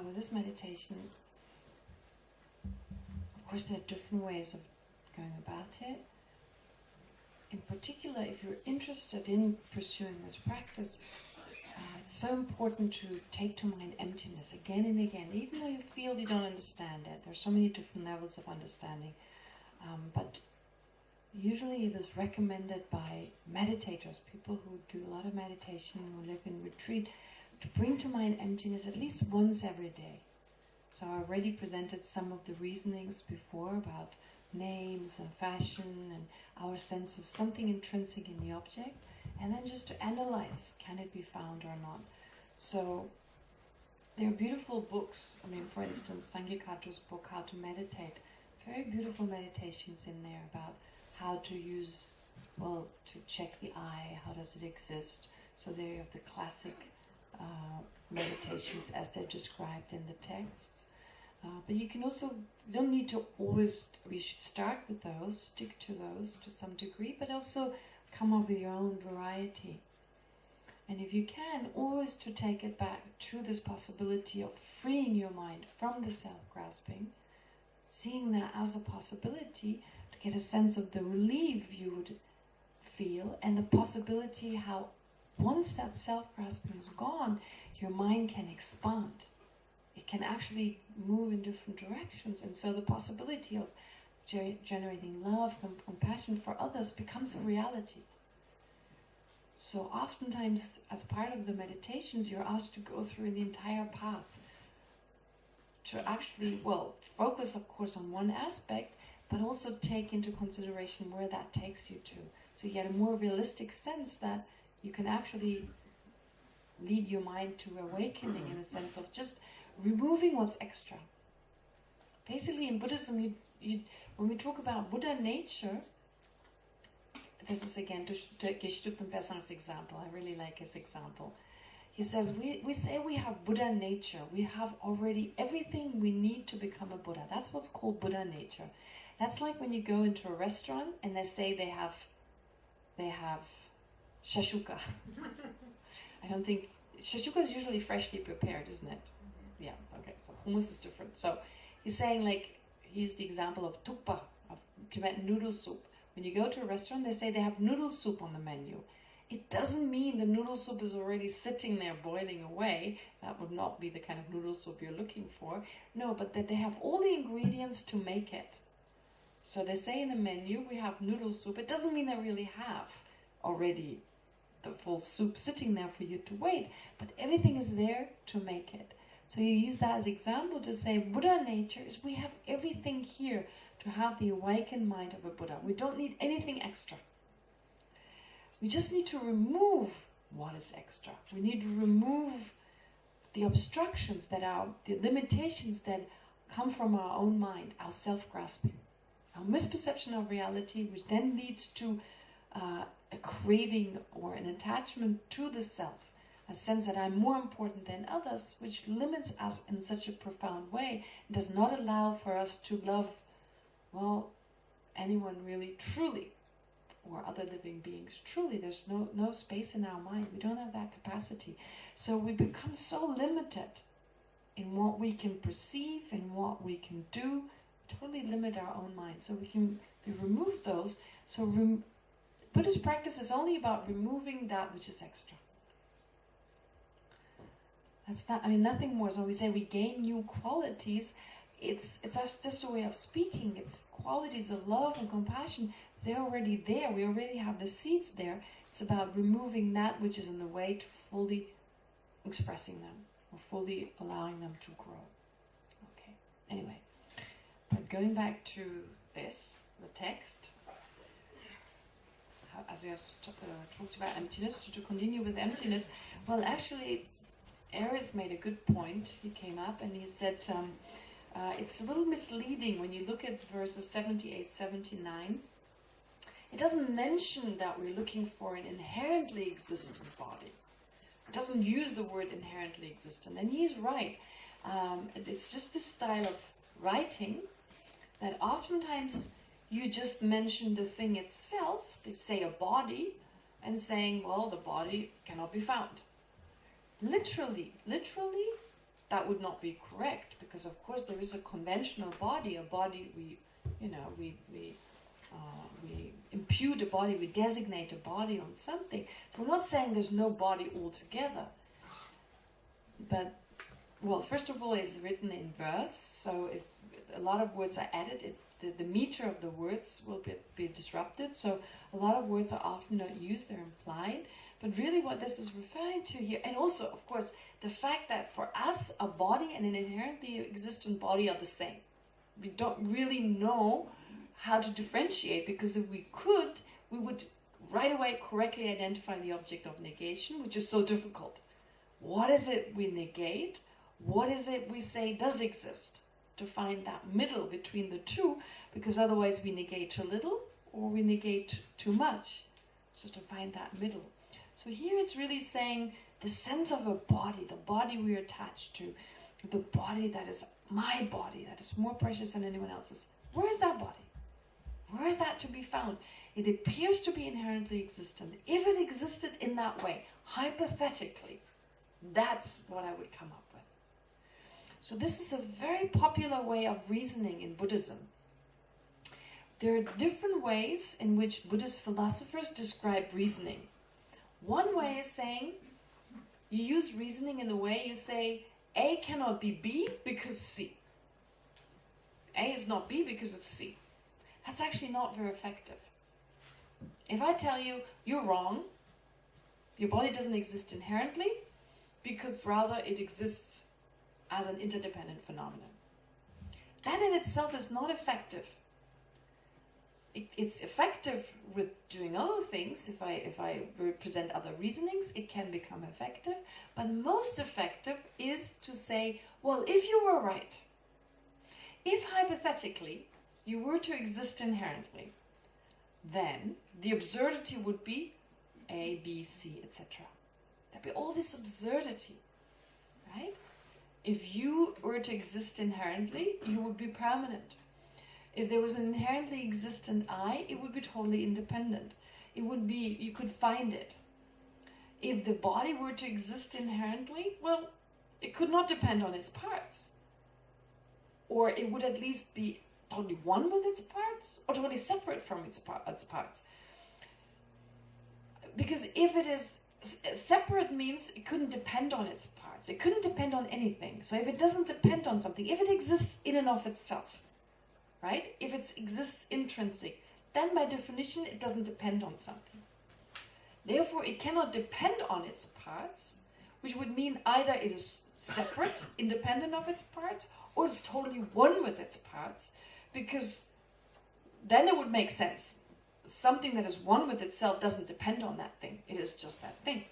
with this meditation, of course there are different ways of going about it. In particular, if you're interested in pursuing this practice, it's so important to take to mind emptiness again and again, even though you feel you don't understand it. There's so many different levels of understanding, but usually it is recommended by meditators, people who do a lot of meditation, who live in retreat, to bring to mind emptiness at least once every day. So I already presented some of the reasonings before about names and fashion and our sense of something intrinsic in the object, and then just to analyze, can it be found or not? So there are beautiful books. I mean, for instance, Sanghikatra's book, How to Meditate, very beautiful meditations in there about how to use, well, to check the eye, how does it exist. So there you have the classic meditations as they're described in the texts. But you can also, you don't need to always, we should start with those, stick to those to some degree, but also come up with your own variety. And if you can, always to take it back to this possibility of freeing your mind from the self-grasping, seeing that as a possibility, to get a sense of the relief you would feel, and the possibility how once that self-grasping is gone, your mind can expand. It can actually move in different directions, and so the possibility of generating love and compassion for others becomes a reality. So oftentimes, as part of the meditations, you're asked to go through the entire path to actually, well, focus of course on one aspect, but also take into consideration where that takes you to. So you get a more realistic sense that you can actually lead your mind to awakening in a sense of just removing what's extra. Basically in Buddhism, when we talk about Buddha nature, this is again to Geshe Kelsang's example. I really like his example. He says, we say we have Buddha nature. We have already everything we need to become a Buddha. That's what's called Buddha nature. That's like when you go into a restaurant and they say they have shashuka. I don't think, shashuka is usually freshly prepared, isn't it? Yeah, okay, so hummus is different. So he's saying, like, he used the example of tukpa, of Tibetan noodle soup. When you go to a restaurant, they say they have noodle soup on the menu. It doesn't mean the noodle soup is already sitting there boiling away. That would not be the kind of noodle soup you're looking for. No, but that they have all the ingredients to make it. So they say in the menu, we have noodle soup. It doesn't mean they really have already the full soup sitting there for you to wait. But everything is there to make it. So you use that as example to say Buddha nature is we have everything here to have the awakened mind of a Buddha. We don't need anything extra. We just need to remove what is extra. We need to remove the obstructions that are, the limitations that come from our own mind, our self-grasping, our misperception of reality, which then leads to a craving or an attachment to the self, a sense that I'm more important than others, which limits us in such a profound way, and does not allow for us to love, well, anyone really truly, or other living beings truly. There's no space in our mind. We don't have that capacity. So we become so limited in what we can perceive and what we can do, totally limit our own mind. So we remove those. So Buddhist practice is only about removing that which is extra. That's not, I mean, nothing more. So when we say we gain new qualities, it's just a way of speaking. It's qualities of love and compassion. They're already there. We already have the seeds there. It's about removing that which is in the way to fully expressing them, or fully allowing them to grow. Okay, anyway. But going back to this, the text, as we have talked about emptiness, to continue with emptiness, well, actually, Aris made a good point. He came up and he said, it's a little misleading when you look at verses 78, 79. It doesn't mention that we're looking for an inherently existent body. It doesn't use the word inherently existent. And he's right. It's just this style of writing that oftentimes you just mention the thing itself, say a body, and saying, well, the body cannot be found. Literally, that would not be correct, because of course there is a conventional body, a body we impute a body, we designate a body on something. So we're not saying there's no body altogether. But, well, first of all, it's written in verse, so if a lot of words are added, the meter of the words will be disrupted. So a lot of words are often not used, they're implied. But really what this is referring to here, and also, of course, the fact that for us, a body and an inherently existent body are the same. We don't really know how to differentiate, because if we could, we would right away correctly identify the object of negation, which is so difficult. What is it we negate? What is it we say does exist? To find that middle between the two, because otherwise we negate too little or we negate too much. So to find that middle. So here it's really saying the sense of a body, the body we are attached to, the body that is my body, that is more precious than anyone else's. Where is that body? Where is that to be found? It appears to be inherently existent. If it existed in that way, hypothetically, that's what I would come up with. So this is a very popular way of reasoning in Buddhism. There are different ways in which Buddhist philosophers describe reasoning. One way is saying, you use reasoning in the way you say, A cannot be B because C. A is not B because it's C. That's actually not very effective. If I tell you, you're wrong, your body doesn't exist inherently, because rather it exists as an interdependent phenomenon. That in itself is not effective. It's effective with doing other things. If I present other reasonings, it can become effective. But most effective is to say, well, if you were right, if hypothetically you were to exist inherently, then the absurdity would be A, B, C, etc. There'd be all this absurdity, right? If you were to exist inherently, you would be permanent. If there was an inherently existent I, it would be totally independent. It would be, you could find it. If the body were to exist inherently, well, it could not depend on its parts. Or it would at least be totally one with its parts, or totally separate from its parts. Because if it is separate, means it couldn't depend on its parts. It couldn't depend on anything. So if it doesn't depend on something, if it exists in and of itself, right? If it exists intrinsic, then by definition it doesn't depend on something. Therefore, it cannot depend on its parts, which would mean either it is separate, independent of its parts, or it's totally one with its parts, because then it would make sense. Something that is one with itself doesn't depend on that thing. It is just that thing.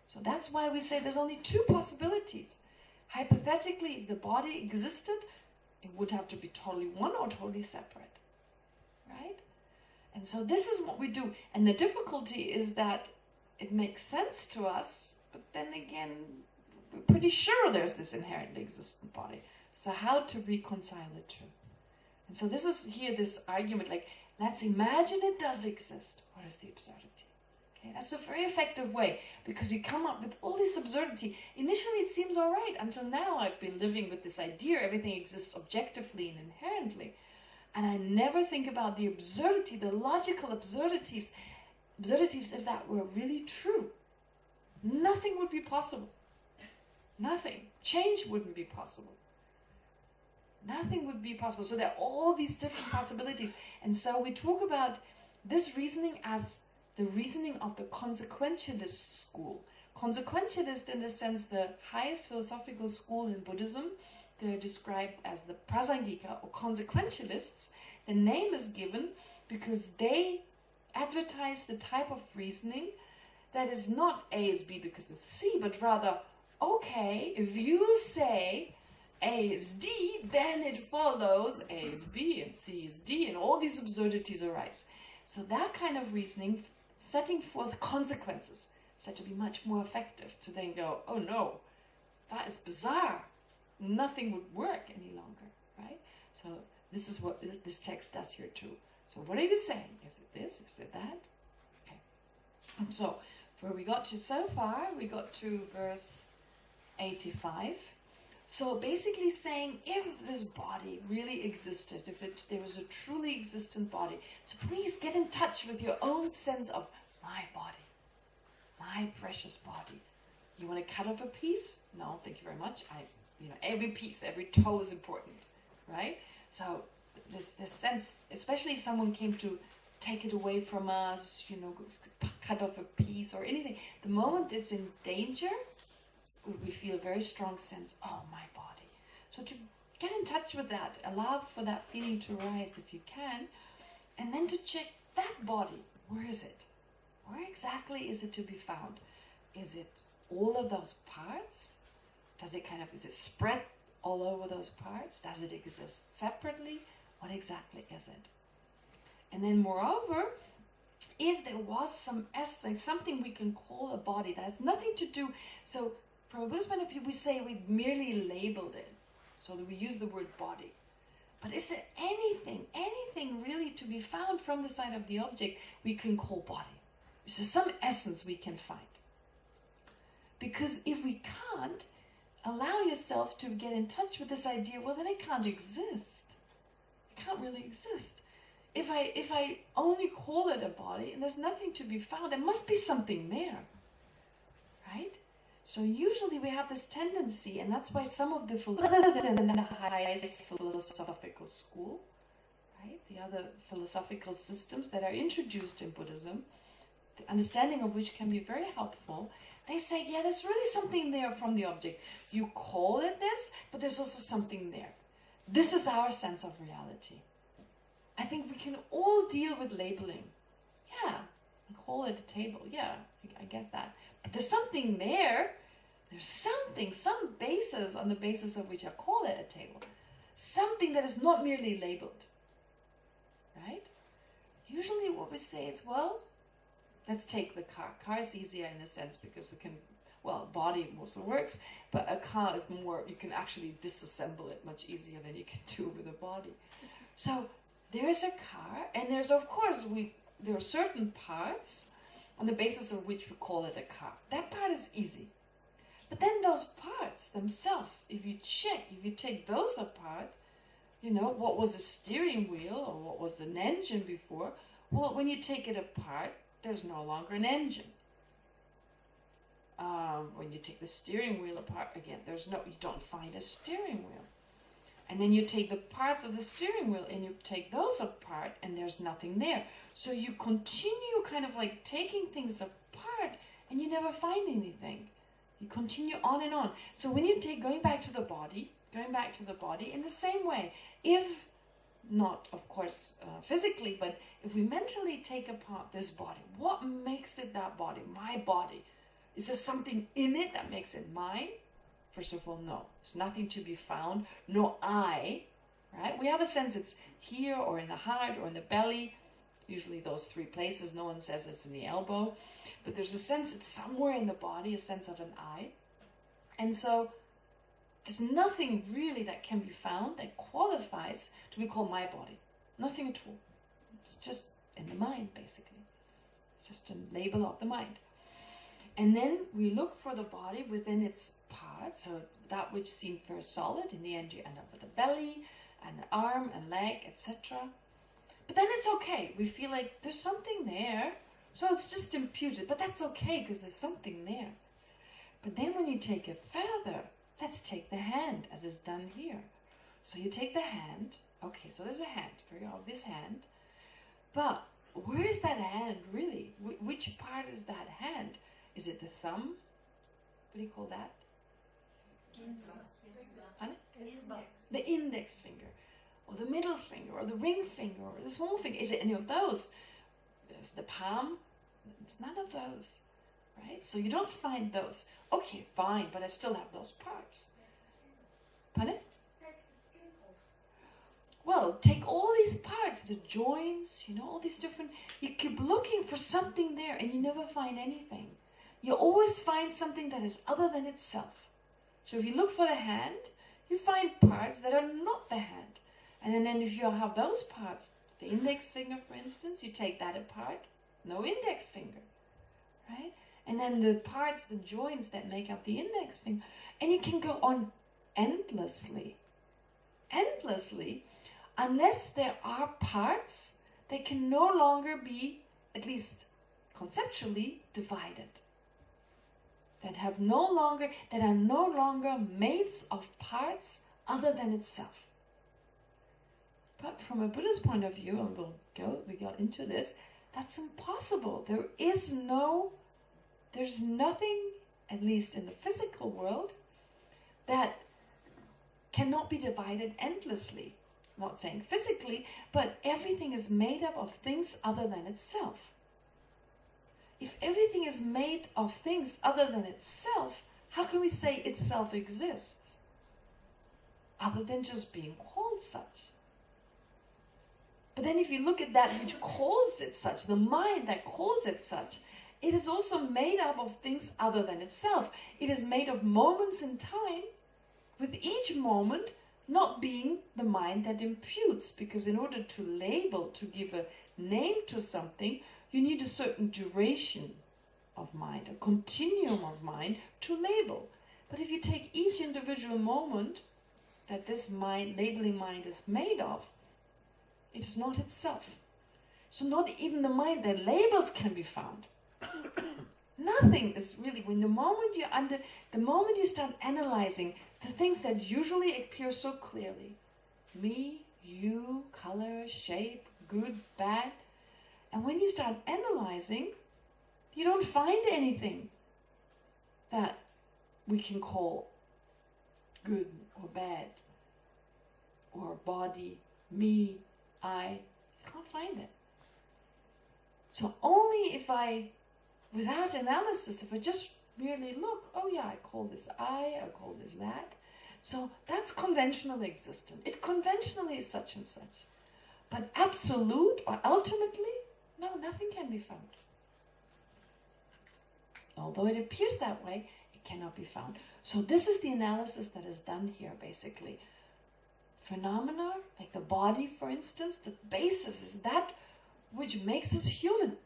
So that's why we say there's only two possibilities. Hypothetically, if the body existed, it would have to be totally one or totally separate, right? And so this is what we do. And the difficulty is that it makes sense to us, but then again, we're pretty sure there's this inherently existent body. So how to reconcile the two? And so this is here, this argument, like, let's imagine it does exist. What is the absurdity? Okay, that's a very effective way, because you come up with all this absurdity. Initially it seems all right. Until now I've been living with this idea everything exists objectively and inherently. And I never think about the absurdity, the logical absurdities if that were really true. Nothing would be possible. Nothing. Change wouldn't be possible. Nothing would be possible. So there are all these different possibilities. And so we talk about this reasoning as the reasoning of the consequentialist school. Consequentialist, in the sense, the highest philosophical school in Buddhism. They're described as the prasangika, or consequentialists. The name is given because they advertise the type of reasoning that is not A is B because it's C, but rather, okay, if you say A is D, then it follows A is B and C is D, and all these absurdities arise. So that kind of reasoning, setting forth consequences, said to be much more effective, to then go, oh no, that is bizarre. Nothing would work any longer, right? So this is what this text does here too. So what are you saying? Is it this? Is it that? Okay. And so where we got to so far, we got to verse 85. So basically saying, if this body really existed, if there was a truly existent body, so please get in touch with your own sense of my body, my precious body. You want to cut off a piece? No, thank you very much. Every piece, every toe is important, right? So this sense, especially if someone came to take it away from us, cut off a piece or anything, the moment it's in danger, we feel a very strong sense, oh, my body. So to get in touch with that, allow for that feeling to rise if you can, and then to check that body. Where is it? Where exactly is it to be found? Is it all of those parts? Is it spread all over those parts? Does it exist separately? What exactly is it? And then moreover, if there was some essence, something we can call a body that has nothing to do, so from a Buddhist point of view, we say we merely labeled it, so that we use the word body. But is there anything really to be found from the side of the object we can call body? Is there some essence we can find? Because if we can't, allow yourself to get in touch with this idea, well, then it can't exist. It can't really exist. If I only call it a body and there's nothing to be found, there must be something there, right? So usually we have this tendency, and that's why some of the highest philosophical school, right? The other philosophical systems that are introduced in Buddhism, the understanding of which can be very helpful, they say, yeah, there's really something there from the object. You call it this, but there's also something there. This is our sense of reality. I think we can all deal with labeling. Yeah, I call it a table. Yeah, I get that. But there's something there. There's something, some basis on the basis of which I call it a table. Something that is not merely labeled. Right? Usually what we say is, well, let's take the car. Car is easier in a sense because we can, well, body also works, but a car is more, you can actually disassemble it much easier than you can do with a body. So there's a car, and there's, of course, there are certain parts on the basis of which we call it a car. That part is easy. But then those parts themselves, if you take those apart, what was a steering wheel or what was an engine before, well, when you take it apart, there's no longer an engine. When you take the steering wheel apart, again, you don't find a steering wheel. And then you take the parts of the steering wheel and you take those apart and there's nothing there. So you continue kind of like taking things apart and you never find anything. You continue on and on. So when you going back to the body in the same way, if not, of course, physically, but if we mentally take apart this body, what makes it that body, my body? Is there something in it that makes it mine? First of all, no. There's nothing to be found. No I, right? We have a sense it's here or in the heart or in the belly. Usually those three places. No one says it's in the elbow. But there's a sense it's somewhere in the body, a sense of an I. And so there's nothing really that can be found that qualifies to be called my body. Nothing at all. It's just in the mind, basically. It's just a label of the mind. And then we look for the body within its parts, so that which seemed very solid. In the end, you end up with a belly, and an arm, and leg, etc. But then it's okay. We feel like there's something there, so it's just imputed. But that's okay, because there's something there. But then when you take it further, let's take the hand, as is done here. So you take the hand. Okay, so there's a hand, very obvious hand. But where is that hand really? Which part is that hand? Is it the thumb? What do you call that? The index finger. Or the middle finger, or the ring finger, or the small finger. Is it any of those? There's the palm. It's none of those. Right? So you don't find those. Okay, fine, but I still have those parts. Pardon? Well, take all these parts, the joints, all these different... You keep looking for something there and you never find anything. You always find something that is other than itself. So if you look for the hand, you find parts that are not the hand. And then if you have those parts, the index finger, for instance, you take that apart, no index finger, right? And then the parts, the joints that make up the index finger, and you can go on endlessly, unless there are parts that can no longer be, at least conceptually, divided. That are no longer made of parts other than itself. But from a Buddhist point of view, and we go into this, that's impossible. There's nothing, at least in the physical world, that cannot be divided endlessly. I'm not saying physically, but everything is made up of things other than itself. If everything is made of things other than itself, how can we say itself exists? Other than just being called such. But then if you look at that which calls it such, the mind that calls it such, it is also made up of things other than itself. It is made of moments in time, with each moment not being the mind that imputes, because in order to label, to give a name to something, you need a certain duration of mind, a continuum of mind to label. But if you take each individual moment that this mind, labeling mind, is made of, it's not itself. So not even the mind that labels can be found. Nothing is really, when the moment you start analyzing the things that usually appear so clearly, me, you, color, shape, good, bad, and when you start analyzing, you don't find anything that we can call good or bad, or body, me, I. You can't find it. So only if without analysis, if I just merely look, oh yeah, I call this I call this that. So that's conventionally existent. It conventionally is such and such. But absolute or ultimately, no, nothing can be found. Although it appears that way, it cannot be found. So this is the analysis that is done here, basically. Phenomena, like the body, for instance, the basis is that which makes us human.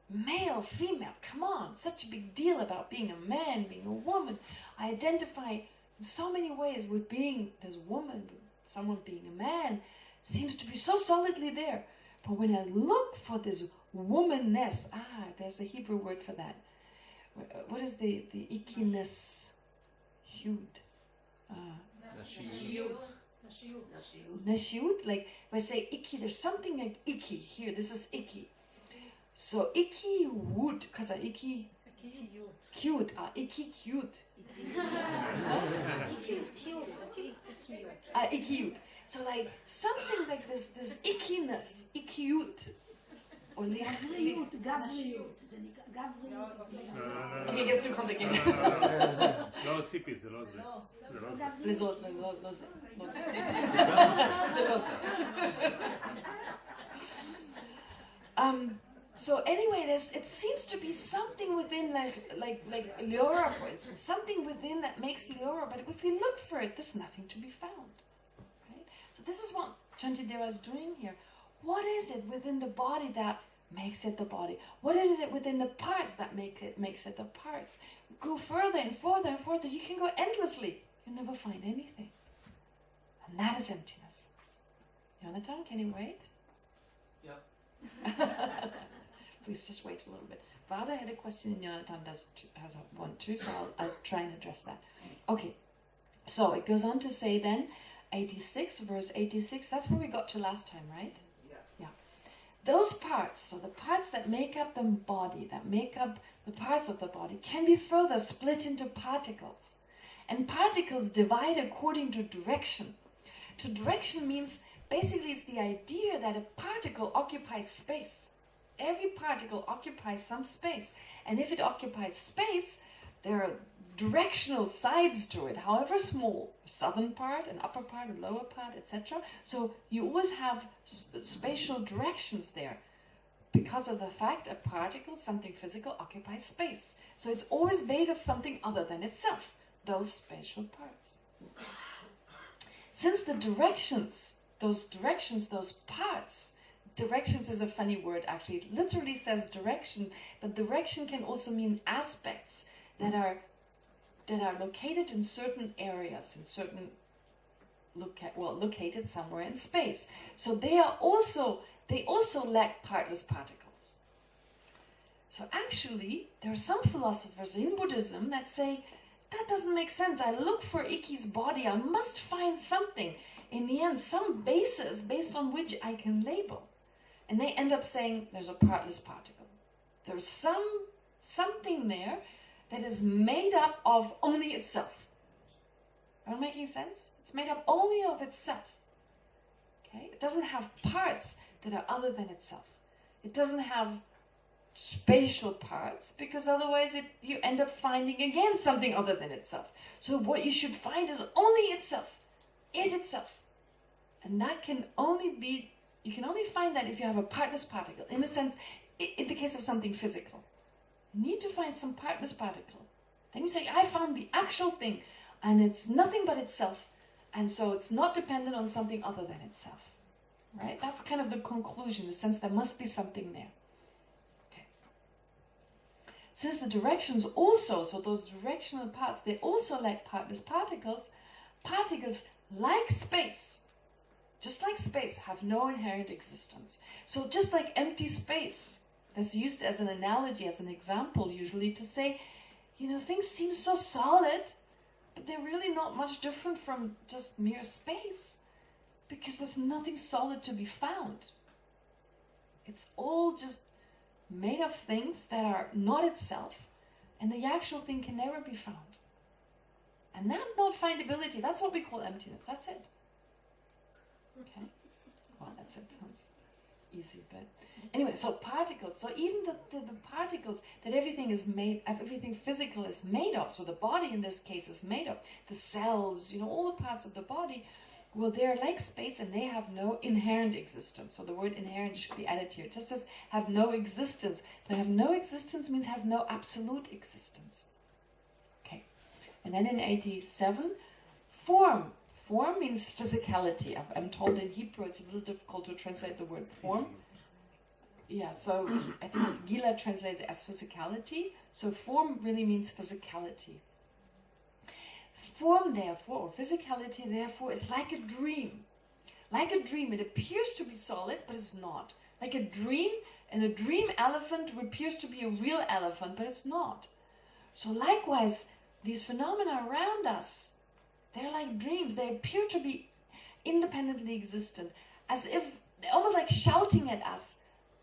Male, female, come on, such a big deal about being a man, being a woman. I identify in so many ways with being this woman, with someone being a man, seems to be so solidly there. But when I look for this womanness, there's a Hebrew word for that. What is the ickiness? Hud. Nashiut. Like if I say icky, there's something like icky here. This is icky. So icky wood, because icky cute. Icky cute. Icky is cute. Icky cute. So like something like this ickiness, ickyut. Or גבריות. Okay, it gets too complicated. לא, ציפי, זה לא זה. לא זה. So anyway, it seems to be something within like Leora, for instance, something within that makes Leora, but if we look for it, there's nothing to be found. Right? So this is what Shantideva is doing here. What is it within the body that makes it the body? What is it within the parts that makes it the parts? Go further and further and further. You can go endlessly. You'll never find anything. And that is emptiness. Jonathan, can you wait? Yeah. Please just wait a little bit. Vada had a question and Jonathan has one too, so I'll try and address that. Okay. So it goes on to say then, 86, verse 86, that's where we got to last time, right? Yeah. Those parts, so the parts that make up the body, that make up the parts of the body, can be further split into particles. And particles divide according to direction. To direction means, basically it's the idea that a particle occupies space. Every particle occupies some space. And if it occupies space, there are directional sides to it, however small, a southern part, an upper part, a lower part, etc. So you always have spatial directions there because of the fact a particle, something physical, occupies space. So it's always made of something other than itself, those spatial parts. Since the directions, those parts, directions is a funny word actually, it literally says direction, but direction can also mean aspects that are that are located in certain areas, in certain located somewhere in space. So they also lack partless particles. So actually, there are some philosophers in Buddhism that say, that doesn't make sense. I look for Ikki's body. I must find something. In the end, some basis based on which I can label. And they end up saying there's a partless particle. There's something there that is made up of only itself. Am I making sense? It's made up only of itself. Okay? It doesn't have parts that are other than itself. It doesn't have spatial parts, because otherwise you end up finding again something other than itself. So what you should find is only itself. It itself. And that can only be, you can only find that if you have a partless particle. In a sense, in the case of something physical. You need to find some partless particle. Then you say, I found the actual thing, and it's nothing but itself. And so it's not dependent on something other than itself. Right? That's kind of the conclusion, the sense there must be something there. Okay. Since the directions also, so those directional parts, they also lack partless particles. Particles, like space, just like space, have no inherent existence. So just like empty space, that's used as an analogy, as an example usually, to say, things seem so solid, but they're really not much different from just mere space, because there's nothing solid to be found. It's all just made of things that are not itself, and the actual thing can never be found. And that not findability, that's what we call emptiness. That's it. Okay? Well, that's it. Sounds easy, but anyway, so particles. So even the particles that everything physical is made of, so the body in this case is made of, the cells, all the parts of the body, well, they're like space and they have no inherent existence. So the word inherent should be added here. It just says have no existence. But have no existence means have no absolute existence. Okay. And then in 87, form. Form means physicality. I'm told in Hebrew it's a little difficult to translate the word form. Yeah, so I think Gila translates it as physicality. So form really means physicality. Form, therefore, or physicality, therefore, is like a dream. Like a dream, it appears to be solid, but it's not. Like a dream, and a dream elephant appears to be a real elephant, but it's not. So likewise, these phenomena around us, they're like dreams. They appear to be independently existent, as if, almost like shouting at us,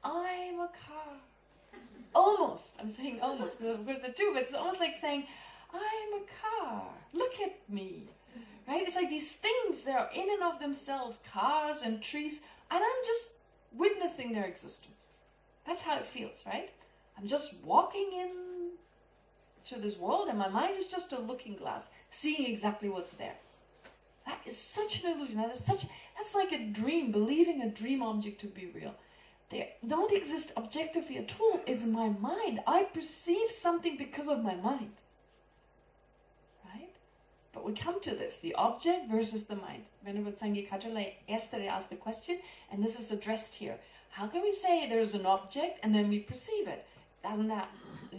I'm a car. Almost, I'm saying almost, because of course they're two, but it's almost like saying, I'm a car, look at me, right? It's like these things, they are in and of themselves, cars and trees, and I'm just witnessing their existence. That's how it feels, right? I'm just walking into this world, and my mind is just a looking glass, seeing exactly what's there. That is such an illusion. That's like a dream, believing a dream object to be real. They don't exist objectively at all. It's my mind. I perceive something because of my mind. Right? But we come to this, the object versus the mind. Venerable Sangye Kajala yesterday asked the question, and this is addressed here. How can we say there's an object and then we perceive it? Isn't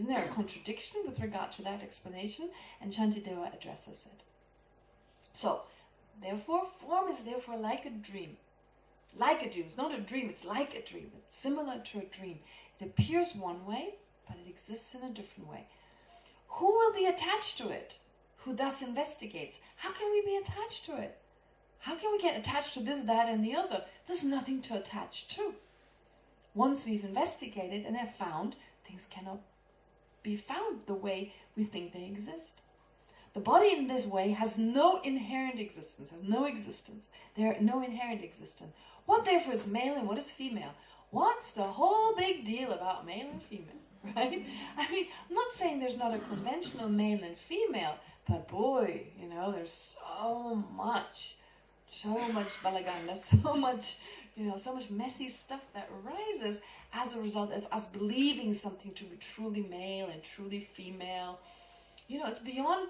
there a contradiction with regard to that explanation? And Shantideva addresses it. So, therefore, form is therefore like a dream. Like a dream. It's not a dream, it's like a dream. It's similar to a dream. It appears one way, but it exists in a different way. Who will be attached to it? Who thus investigates? How can we be attached to it? How can we get attached to this, that, and the other? There's nothing to attach to. Once we've investigated and have found, things cannot be found the way we think they exist. The body in this way has no inherent existence, has no existence. There are no inherent existence. What therefore is male and what is female? What's the whole big deal about male and female, right? I mean, I'm not saying there's not a conventional male and female, but boy, there's so much balagan, there's so much, so much messy stuff that arises as a result of us believing something to be truly male and truly female. It's beyond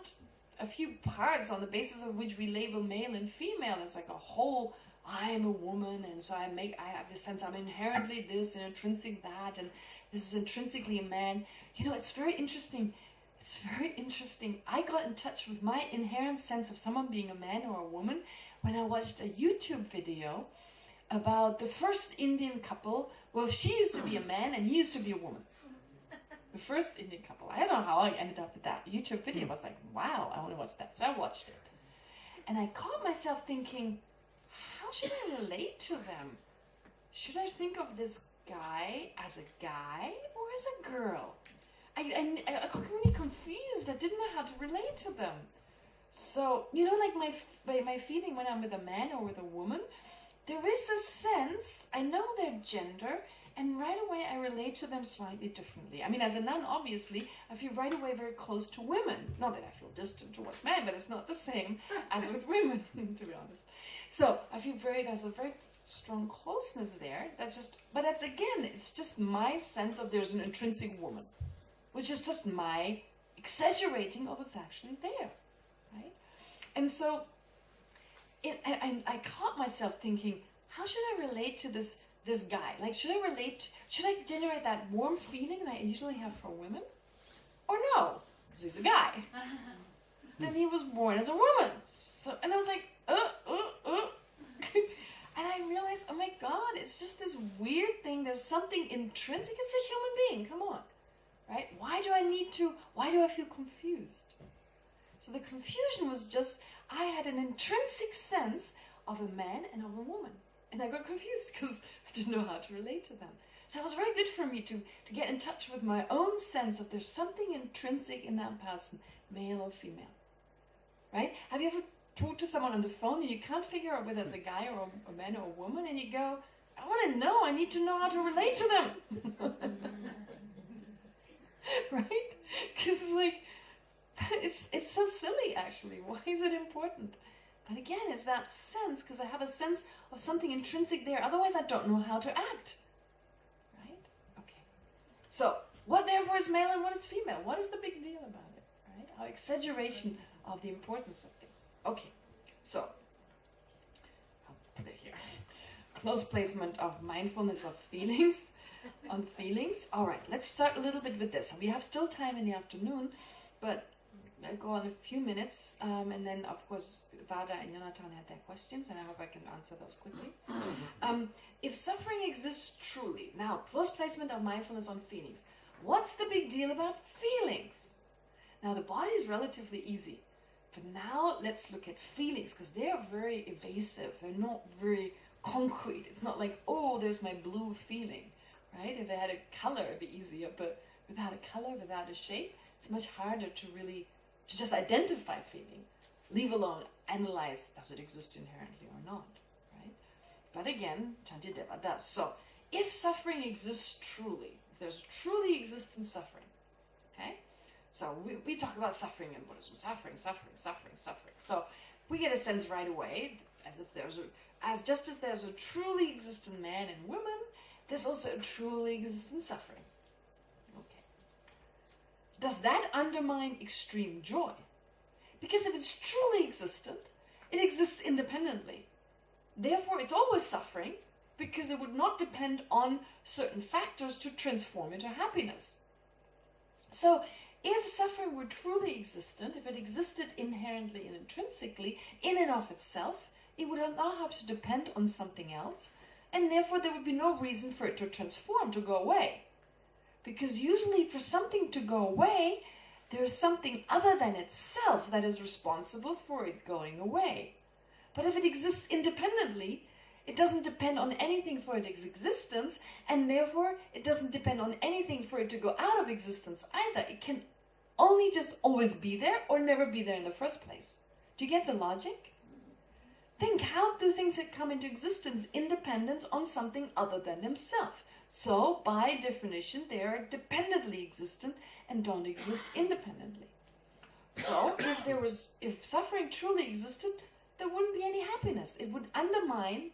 a few parts on the basis of which we label male and female. There's like a whole, I am a woman, and so I have this sense I'm inherently this and intrinsic that, and this is intrinsically a man. It's very interesting. it's very interesting. I got in touch with my inherent sense of someone being a man or a woman when I watched a YouTube video about the first Indian couple. Well, she used to be a man and he used to be a woman. The first Indian couple. I don't know how I ended up with that. YouTube video was like, wow, I want to watch that. So I watched it. And I caught myself thinking, how should I relate to them? Should I think of this guy as a guy or as a girl? I got really confused. I didn't know how to relate to them. So, you know, like my feeling when I'm with a man or with a woman, there is a sense, I know their gender, and right away I relate to them slightly differently. I mean, as a nun, obviously, I feel right away very close to women. Not that I feel distant towards men, but it's not the same as with women, to be honest. So I feel there's a very strong closeness there. But that's again, it's just my sense of there's an intrinsic woman, which is just my exaggerating of what's actually there, right? And so I caught myself thinking, how should I relate to this guy? Like, should I generate that warm feeling that I usually have for women? Or no, because he's a guy. Then he was born as a woman. So, and I was like, and I realized, oh my God, it's just this weird thing. There's something intrinsic. It's a human being. Come on. Right? Why do I feel confused? So the confusion was just, I had an intrinsic sense of a man and of a woman. And I got confused because I didn't know how to relate to them. So it was very good for me to get in touch with my own sense of there's something intrinsic in that person, male or female. Right? Have you ever talked to someone on the phone and you can't figure out whether it's a guy or a man or a woman, and you go, I want to know, I need to know how to relate to them. Right? Because it's like, it's so silly actually. Why is it important? But again, it's that sense, because I have a sense of something intrinsic there. Otherwise, I don't know how to act. Right? Okay. So, what therefore is male and what is female? What is the big deal about it? Right? Our exaggeration of the importance of things. Okay. So, I'll put it here. Close placement of mindfulness of feelings. On feelings. All right. Let's start a little bit with this. We have still time in the afternoon, but I'll go on a few minutes, and then of course Vada and Jonathan had their questions, and I hope I can answer those quickly. If suffering exists truly, now close placement of mindfulness on feelings. What's the big deal about feelings? Now the body is relatively easy, but now let's look at feelings, because they are very evasive. They're not very concrete. It's not like, oh, there's my blue feeling, right? If it had a color, it'd be easier, but without a color, without a shape, it's much harder to just identify feeling, leave alone analyze, does it exist inherently or not, right? But again, Chantideva does. So, if suffering exists truly, if there's truly existent suffering, okay? So we talk about suffering in Buddhism, suffering. So we get a sense right away, as if just as there's a truly existent man and woman, there's also a truly existent suffering. Okay. Does that undermine extreme joy? Because if it's truly existent, it exists independently. Therefore, it's always suffering, because it would not depend on certain factors to transform into happiness. So, if suffering were truly existent, if it existed inherently and intrinsically, in and of itself, it would not have to depend on something else, and therefore there would be no reason for it to transform, to go away. Because usually for something to go away, there is something other than itself that is responsible for it going away. But if it exists independently, it doesn't depend on anything for its existence, and therefore it doesn't depend on anything for it to go out of existence either. It can only just always be there or never be there in the first place. Do you get the logic? Think, how do things that come into existence independent on something other than themselves? So, by definition, they are dependently existent and don't exist independently. So, if suffering truly existed, there wouldn't be any happiness. It would undermine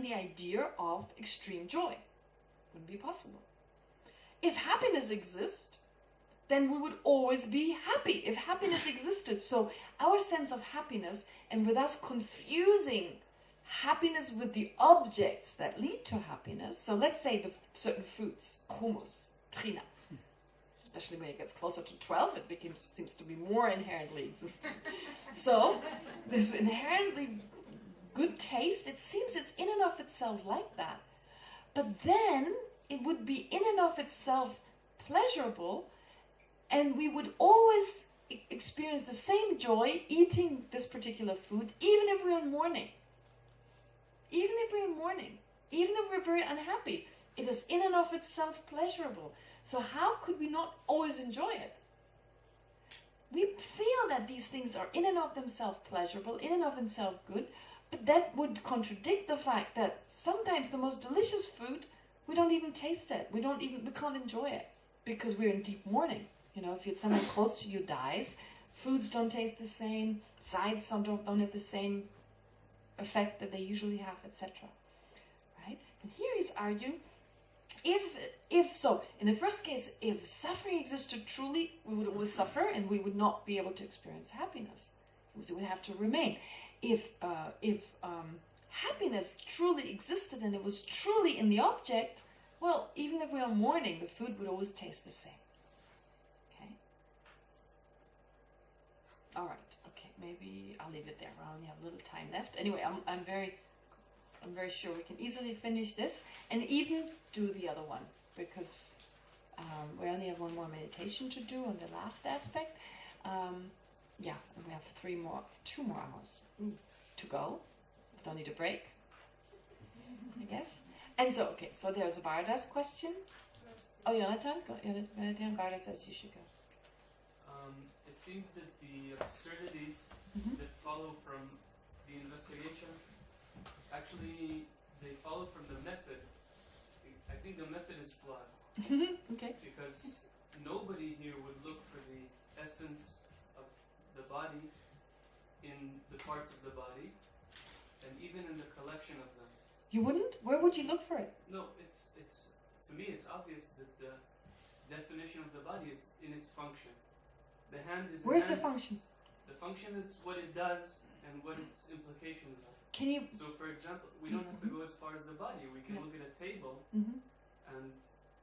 the idea of extreme joy. Wouldn't be possible. If happiness exists, then we would always be happy. If happiness existed, so our sense of happiness, and with us confusing happiness with the objects that lead to happiness, so let's say the certain fruits, hummus, trina, especially when it gets closer to 12, it seems to be more inherently existent. So, this inherently good taste, it seems it's in and of itself like that. But then, it would be in and of itself pleasurable, and we would always experience the same joy eating this particular food, even if we're in mourning. Even if we're in mourning. Even if we're very unhappy. It is in and of itself pleasurable. So how could we not always enjoy it? We feel that these things are in and of themselves pleasurable, in and of themselves good, but that would contradict the fact that sometimes the most delicious food, we don't even taste it. We can't enjoy it because we're in deep mourning. You know, if someone close to you dies, foods don't taste the same, sides don't have the same effect that they usually have, etc. Right? And here he's arguing, if so, in the first case, if suffering existed truly, we would always suffer and we would not be able to experience happiness. So we would have to remain. If happiness truly existed and it was truly in the object, well, even if we are mourning, the food would always taste the same. Okay? All right. Okay. Maybe I'll leave it there. I only have a little time left. Anyway, I'm very sure we can easily finish this and even do the other one because we only have one more meditation to do on the last aspect. Yeah, and we have two more hours to go. Don't need a break, I guess. And so, okay, so there's Varda's question. Oh, Jonathan? Jonathan, Varda says you should go. It seems that the absurdities that follow from the investigation, actually, they follow from the method. I think the method is flawed. Okay. Because nobody here would look for the essence of the body in the parts of the body, and even in the collection of them. You wouldn't? Where would you look for it? No, it's to me it's obvious that the definition of the body is in its function. The hand is. Where's the function? The function is what it does and what its implications are. Can you? So, for example, we don't have to go as far as the body. We can look at a table and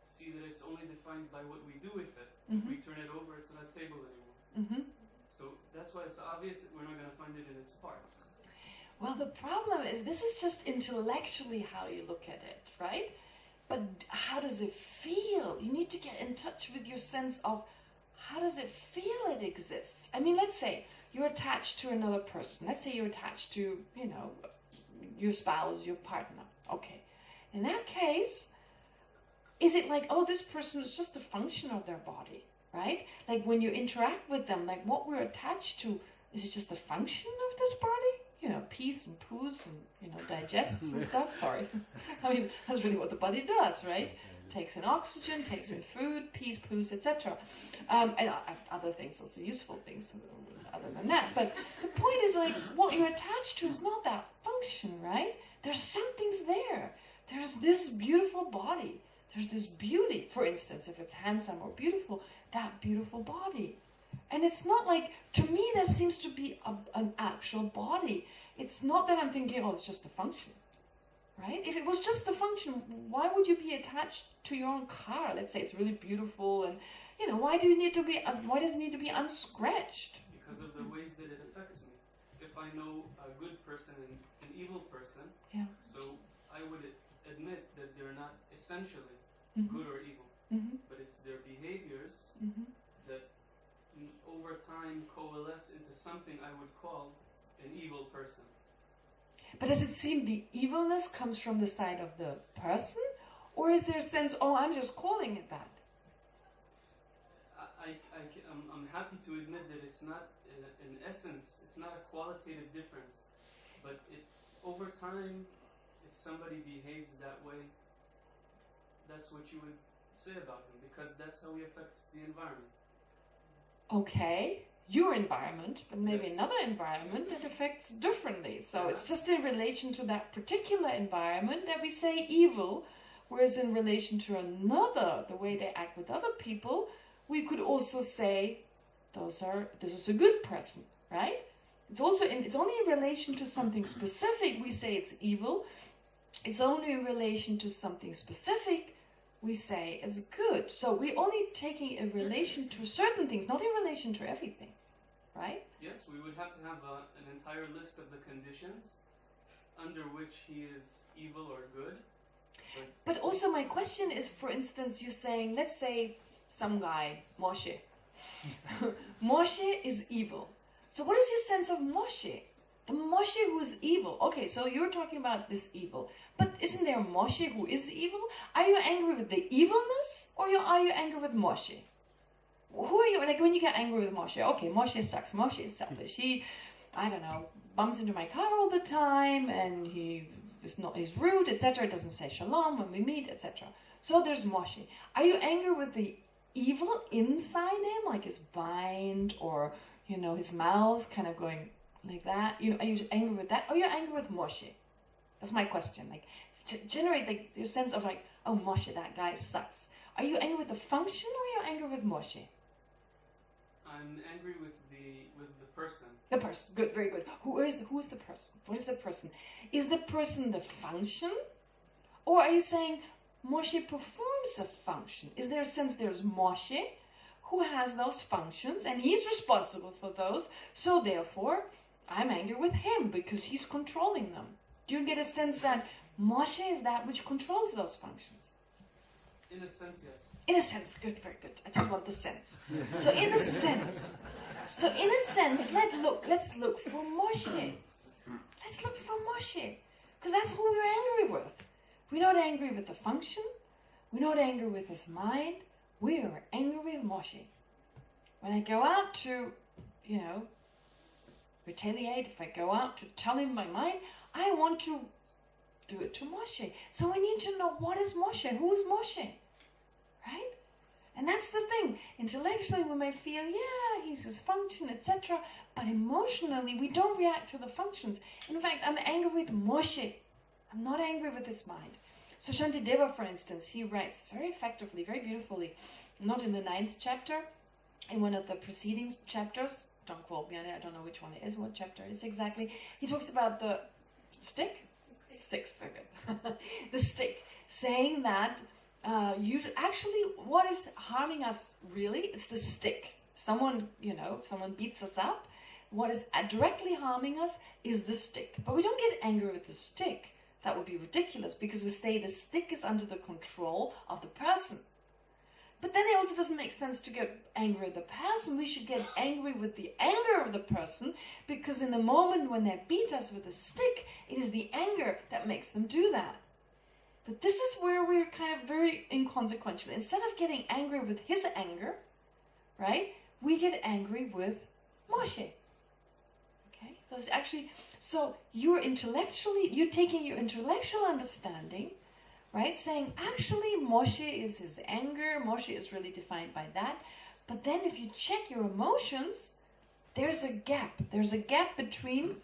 see that it's only defined by what we do with it. If we turn it over, it's not a table anymore. So that's why it's obvious that we're not going to find it in its parts. Well, the problem is this is just intellectually how you look at it, right? But how does it feel? You need to get in touch with your sense of how does it feel it exists? I mean, let's say you're attached to another person. Let's say you're attached to, you know, your spouse, your partner. Okay. In that case, is it like, oh, this person is just a function of their body, right? Like when you interact with them, like what we're attached to, is it just a function of this body? You know, pees and poos and, you know, digests and stuff. Sorry. I mean, that's really what the body does, right? Takes in oxygen, takes in food, pees, poos, etc. And other things, also useful things other than that. But the point is like, what you're attached to is not that function, right? There's something's there. There's this beautiful body. There's this beauty. For instance, if it's handsome or beautiful, that beautiful body. And it's not like, to me, there seems to be an actual body. It's not that I'm thinking, oh, it's just a function, right? If it was just a function, why would you be attached to your own car? Let's say it's really beautiful and, you know, why does it need to be unscratched? Because of the ways that it affects me. If I know a good person and an evil person, so I would admit that they're not essentially good or evil, but it's their behaviors that over time coalesce into something I would call an evil person. But does it seem the evilness comes from the side of the person? Or is there a sense, oh, I'm just calling it that? I'm happy to admit that it's not an essence, it's not a qualitative difference. But over time, if somebody behaves that way, that's what you would say about him, because that's how he affects the environment. Okay, your environment, but maybe Yes. another environment that affects differently. So it's just in relation to that particular environment that we say evil, whereas in relation to another, the way they act with other people, we could also say this is a good person, right? It's only in relation to something specific we say it's evil. It's only in relation to something specific we say is good. So we're only taking in relation to certain things, not in relation to everything, right? Yes, we would have to have an entire list of the conditions under which he is evil or good. But also my question is, for instance, you're saying, let's say some guy, Moshe. Moshe is evil. So what is your sense of Moshe? The Moshe who is evil. Okay, so you're talking about this evil. But isn't there Moshe who is evil? Are you angry with the evilness, or are you angry with Moshe? Who are you? Like when you get angry with Moshe, okay, Moshe sucks. Moshe is selfish. He, I don't know, bumps into my car all the time, and he's rude, etc. Doesn't say shalom when we meet, etc. So there's Moshe. Are you angry with the evil inside him, like his mind, or his mouth kind of going like that? Are you angry with that, or are you angry with Moshe? That's my question. Like, generate like your sense of like, oh, Moshe, that guy sucks. Are you angry with the function, or are you angry with Moshe? I'm angry with the person. The person. Good, very good. Who is the person? What is the person? Is the person the function? Or are you saying Moshe performs a function? Is there a sense there's Moshe who has those functions and he's responsible for those, so therefore I'm angry with him because he's controlling them? Do you get a sense that Moshe is that which controls those functions? In a sense, yes. In a sense, good, very good. I just want the sense. So in a sense, let's look for Moshe. Let's look for Moshe. Because that's who we're angry with. We're not angry with the function. We're not angry with his mind. We are angry with Moshe. When I go out to, retaliate, if I go out to tell him my mind, I want to do it to Moshe. So we need to know what is Moshe, who is Moshe, right? And that's the thing. Intellectually we may feel, yeah, he's his function, etc. But emotionally we don't react to the functions. In fact, I'm angry with Moshe. I'm not angry with his mind. So Shantideva, for instance, he writes very effectively, very beautifully, not in the 9th chapter, in one of the preceding chapters, don't quote me on it, I don't know which one it is, what chapter it is exactly. He talks about the stick? Six, very good. The stick, saying that what is harming us really is the stick. Someone beats us up. What is directly harming us is the stick. But we don't get angry with the stick. That would be ridiculous, because we say the stick is under the control of the person. But then it also doesn't make sense to get angry at the person. We should get angry with the anger of the person, because in the moment when they beat us with a stick, it is the anger that makes them do that. But this is where we're kind of very inconsequential. Instead of getting angry with his anger, right, we get angry with Moshe. Okay? So you're taking your intellectual understanding, right, saying actually Moshe is his anger, Moshe is really defined by that. But then if you check your emotions, there's a gap. There's a gap between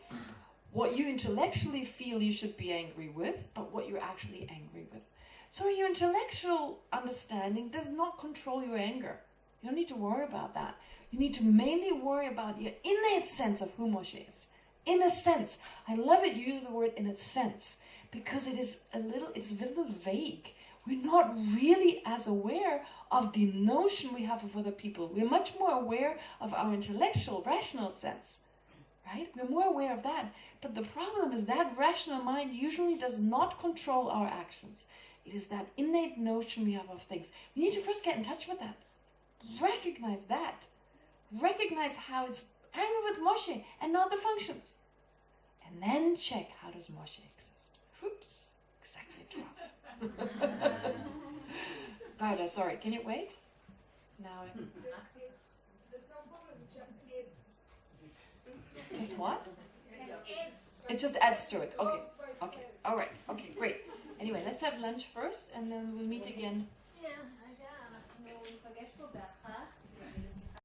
what you intellectually feel you should be angry with, but what you're actually angry with. So your intellectual understanding does not control your anger. You don't need to worry about that. You need to mainly worry about your innate sense of who Moshe is. In a sense. I love it, you use the word in a sense, because it's a little vague. We're not really as aware of the notion we have of other people. We're much more aware of our intellectual, rational sense. Right? We're more aware of that. But the problem is that rational mind usually does not control our actions. It is that innate notion we have of things. We need to first get in touch with that. Recognize that. Recognize how it's angry with Moshe and not the functions. And then check, how does Moshe exist? Oops, exactly 12. Barda, sorry, can you wait? Now. There's no problem, just kids. Just what? It just adds to it. Okay. All right. Okay, great. Anyway, let's have lunch first, and then we'll meet again